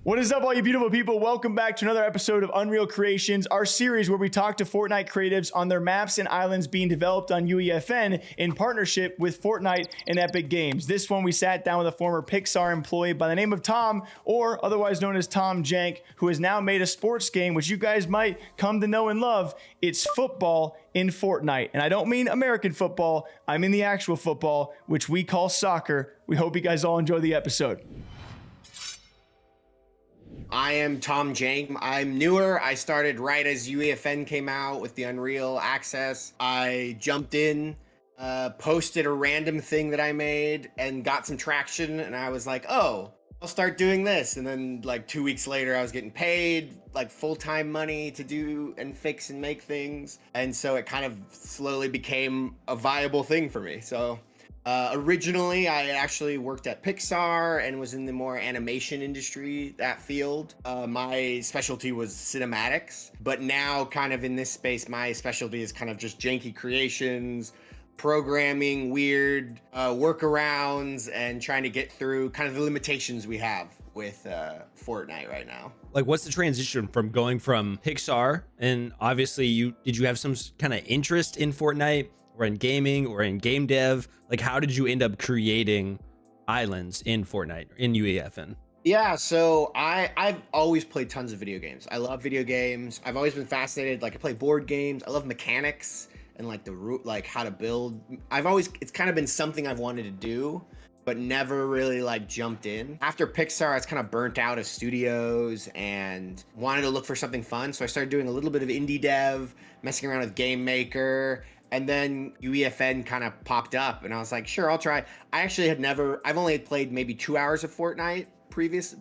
What is up, all you beautiful people? Welcome back to another episode of Unreal Creations, our series where we talk to Fortnite creatives on their maps and islands being developed on UEFN in partnership with Fortnite and Epic Games. This one, we sat down with a former Pixar employee by the name of Tom, or otherwise known as Tom Jank, who has now made a sports game, which you guys might come to know and love. It's football in Fortnite. And I don't mean American football, I mean the actual football, which we call soccer. We hope you guys all enjoy the episode. I am Tom Jank. I'm newer. I started right as UEFN came out with the Unreal Access. I jumped in, posted a random thing that I made and got some traction, and I was like, oh, I'll start doing this. And then like 2 weeks later, I was getting paid like full-time money to do and fix and make things. And so it kind of slowly became a viable thing for me. So originally, I actually worked at Pixar and was in the more animation industry, that field. My specialty was cinematics, but now kind of in this space, my specialty is kind of just janky creations, programming, weird workarounds, and trying to get through kind of the limitations we have with Fortnite right now. Like, what's the transition from going from Pixar, and obviously did you have some kind of interest in Fortnite or in gaming or in game dev? Like, how did you end up creating islands in Fortnite, in UEFN? Yeah, so I've always played tons of video games. I love video games. I've always been fascinated. Like, I play board games. I love mechanics and like the root, like how to build. It's kind of been something I've wanted to do, but never really like jumped in. After Pixar, I was kind of burnt out of studios and wanted to look for something fun. So I started doing a little bit of indie dev, messing around with Game Maker. And then UEFN kind of popped up and I was like, sure, I'll try. I've only played maybe 2 hours of Fortnite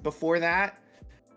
before that.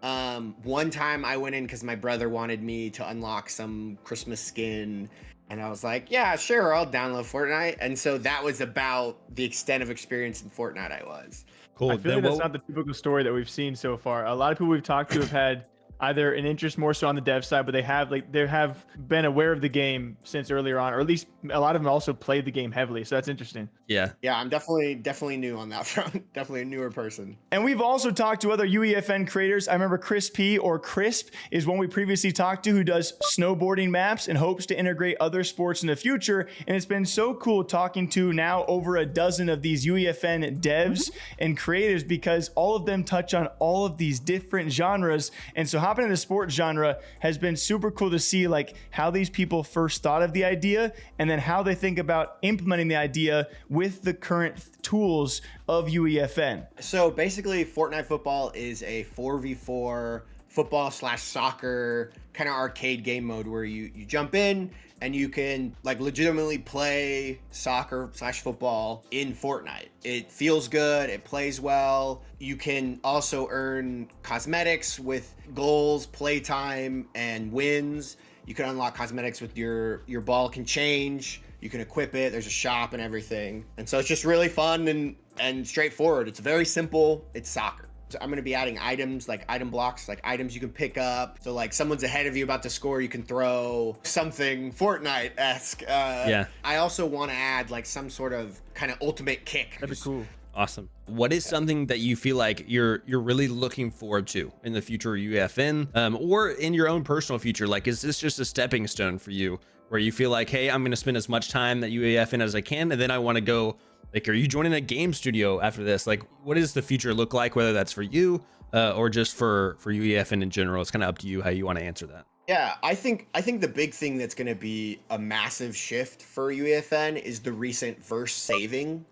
One time I went in because my brother wanted me to unlock some Christmas skin. And I was like, yeah, sure, I'll download Fortnite. And so that was about the extent of experience in Fortnite I was. Cool. I feel like that's not the typical story that we've seen so far. A lot of people we've talked to have had either an interest more so on the dev side, but they have been aware of the game since earlier on, or at least a lot of them also played the game heavily. So that's interesting. Yeah, I'm definitely new on that front. Definitely a newer person. And we've also talked to other UEFN creators. I remember Chris P, or Crisp, is one we previously talked to, who does snowboarding maps and hopes to integrate other sports in the future. And it's been so cool talking to now over a dozen of these UEFN devs and creators, because all of them touch on all of these different genres. And so hopping in the sports genre has been super cool to see, like, how these people first thought of the idea and then how they think about implementing the idea with the current tools of UEFN. So basically, Fortnite football is a 4v4 football / soccer kind of arcade game mode where you jump in and you can like legitimately play soccer / football in Fortnite. It feels good, it plays well. You can also earn cosmetics with goals, playtime, and wins. You can unlock cosmetics with your ball can change. You can equip it. There's a shop and everything. And so it's just really fun and straightforward. It's very simple. It's soccer. So I'm going to be adding items, like item blocks, like items you can pick up. So like someone's ahead of you about to score, you can throw something Fortnite-esque. Yeah. I also want to add like some sort of kind of ultimate kick. That'd be cool. Awesome. What is something that you feel like you're really looking forward to in the future of UEFN, or in your own personal future? Like, is this just a stepping stone for you where you feel like, hey, I'm going to spend as much time at UEFN as I can, and then I want to go, like, are you joining a game studio after this? Like, what does the future look like, whether that's for you or just for UEFN in general? It's kind of up to you how you want to answer that. Yeah, I think the big thing that's going to be a massive shift for UEFN is the recent verse saving.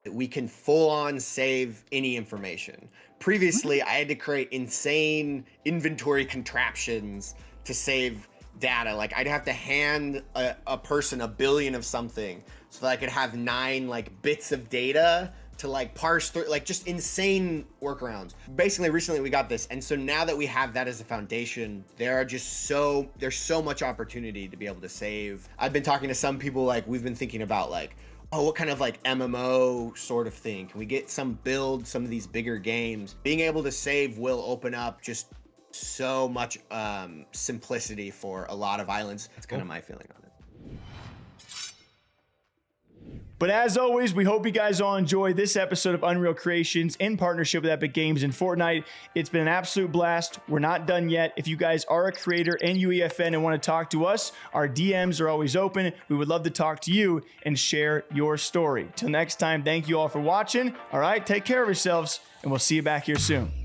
That we can full on save any information. Previously, I had to create insane inventory contraptions to save data. Like, I'd have to hand a person 1 billion of something so that I could have 9 like bits of data to like parse through, like just insane workarounds. Basically, recently we got this. And so now that we have that as a foundation, there's so much opportunity to be able to save. I've been talking to some people, like we've been thinking about like, oh, what kind of like MMO sort of thing? Can we get some of these bigger games? Being able to save will open up just so much simplicity for a lot of islands. That's kind of my feeling on it. But as always, we hope you guys all enjoy this episode of Unreal Creations in partnership with Epic Games and Fortnite. It's been an absolute blast. We're not done yet. If you guys are a creator in UEFN and want to talk to us, our DMs are always open. We would love to talk to you and share your story. Till next time, thank you all for watching. All right, take care of yourselves, and we'll see you back here soon.